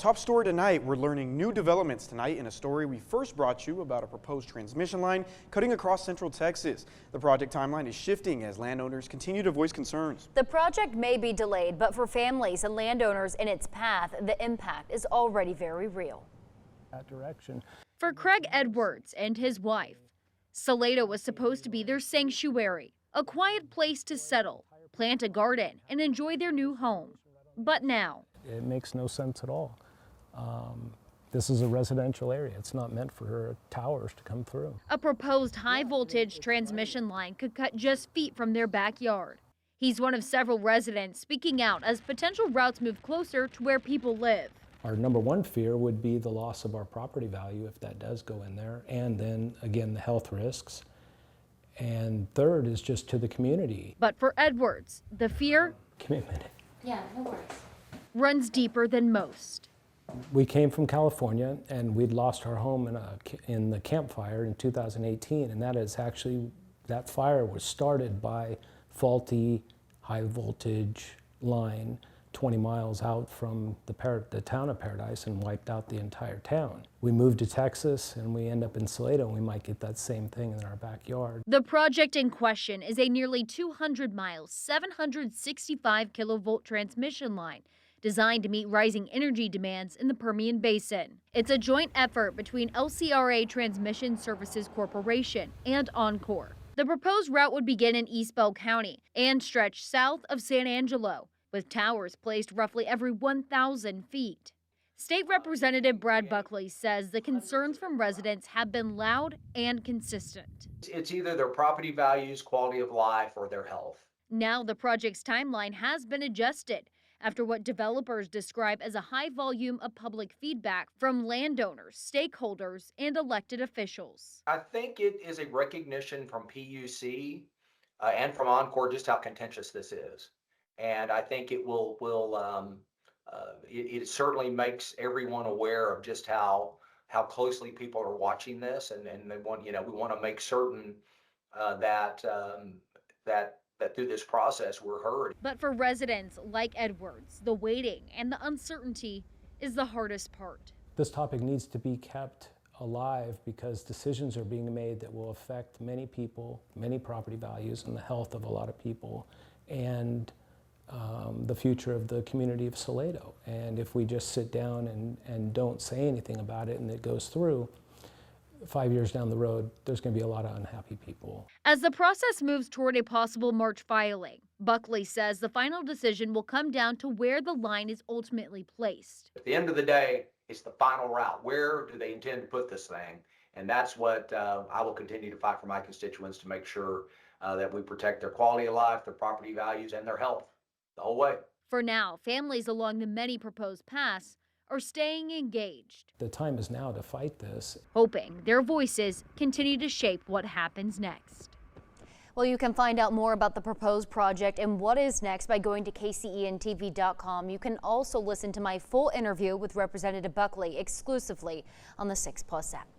top story tonight, we're learning new developments tonight in a story we first brought you about a proposed transmission line cutting across central Texas. The project timeline is shifting as landowners continue to voice concerns. The project may be delayed, but for families and landowners in its path, the impact is already very real. That direction. For Craig Edwards and his wife, Salado was supposed to be their sanctuary, a quiet place to settle, plant a garden, and enjoy their new home. But now, It makes no sense at all. This is a residential area. It's not meant for towers to come through. a proposed high-voltage transmission line could cut just feet from their backyard. He's one of several residents speaking out as potential routes move closer to where people live. Our number one fear would be the loss of our property value if that does go in there, and then again the health risks. And third is just to the community. But for Edwards, the fear Give me a minute. runs deeper than most. We came from California and we'd lost our home in the Camp Fire in 2018, and that fire was started by faulty high voltage line 20 miles out from the town of Paradise and wiped out the entire town. We moved to Texas and we end up in Salado, and we might get that same thing in our backyard. The project in question is a nearly 200-mile, 765 kilovolt transmission line designed to meet rising energy demands in the Permian Basin. It's a joint effort between LCRA Transmission Services Corporation and Oncor. The proposed route would begin in East Bell County and stretch south of San Angelo, with towers placed roughly every 1,000 feet. State Representative Brad Buckley says the concerns from residents have been loud and consistent. It's either their property values, quality of life, or their health. Now the project's timeline has been adjusted after what developers describe as a high volume of public feedback from landowners, stakeholders, and elected officials. I think it is a recognition from PUC and from Oncor just how contentious this is. And I think it it certainly makes everyone aware of just how closely people are watching this, and they want, we want to make certain that through this process we're heard. But for residents like Edwards, the waiting and the uncertainty is the hardest part. This topic needs to be kept alive because decisions are being made that will affect many people, many property values, and the health of a lot of people, and the future of the community of Salado. And if we just sit down and don't say anything about it and it goes through, 5 years down the road, there's going to be a lot of unhappy people. As the process moves toward a possible March filing, Buckley says the final decision will come down to where the line is ultimately placed. At the end of the day, it's the final route. Where do they intend to put this thing? And that's what I will continue to fight for my constituents, to make sure that we protect their quality of life, their property values, and their health the whole way. For now, families along the many proposed paths are staying engaged, The time is now to fight this. hoping their voices continue to shape what happens next. Well, you can find out more about the proposed project and what is next by going to KCENTV.com. You can also listen to my full interview with Representative Buckley exclusively on the 6 Plus app.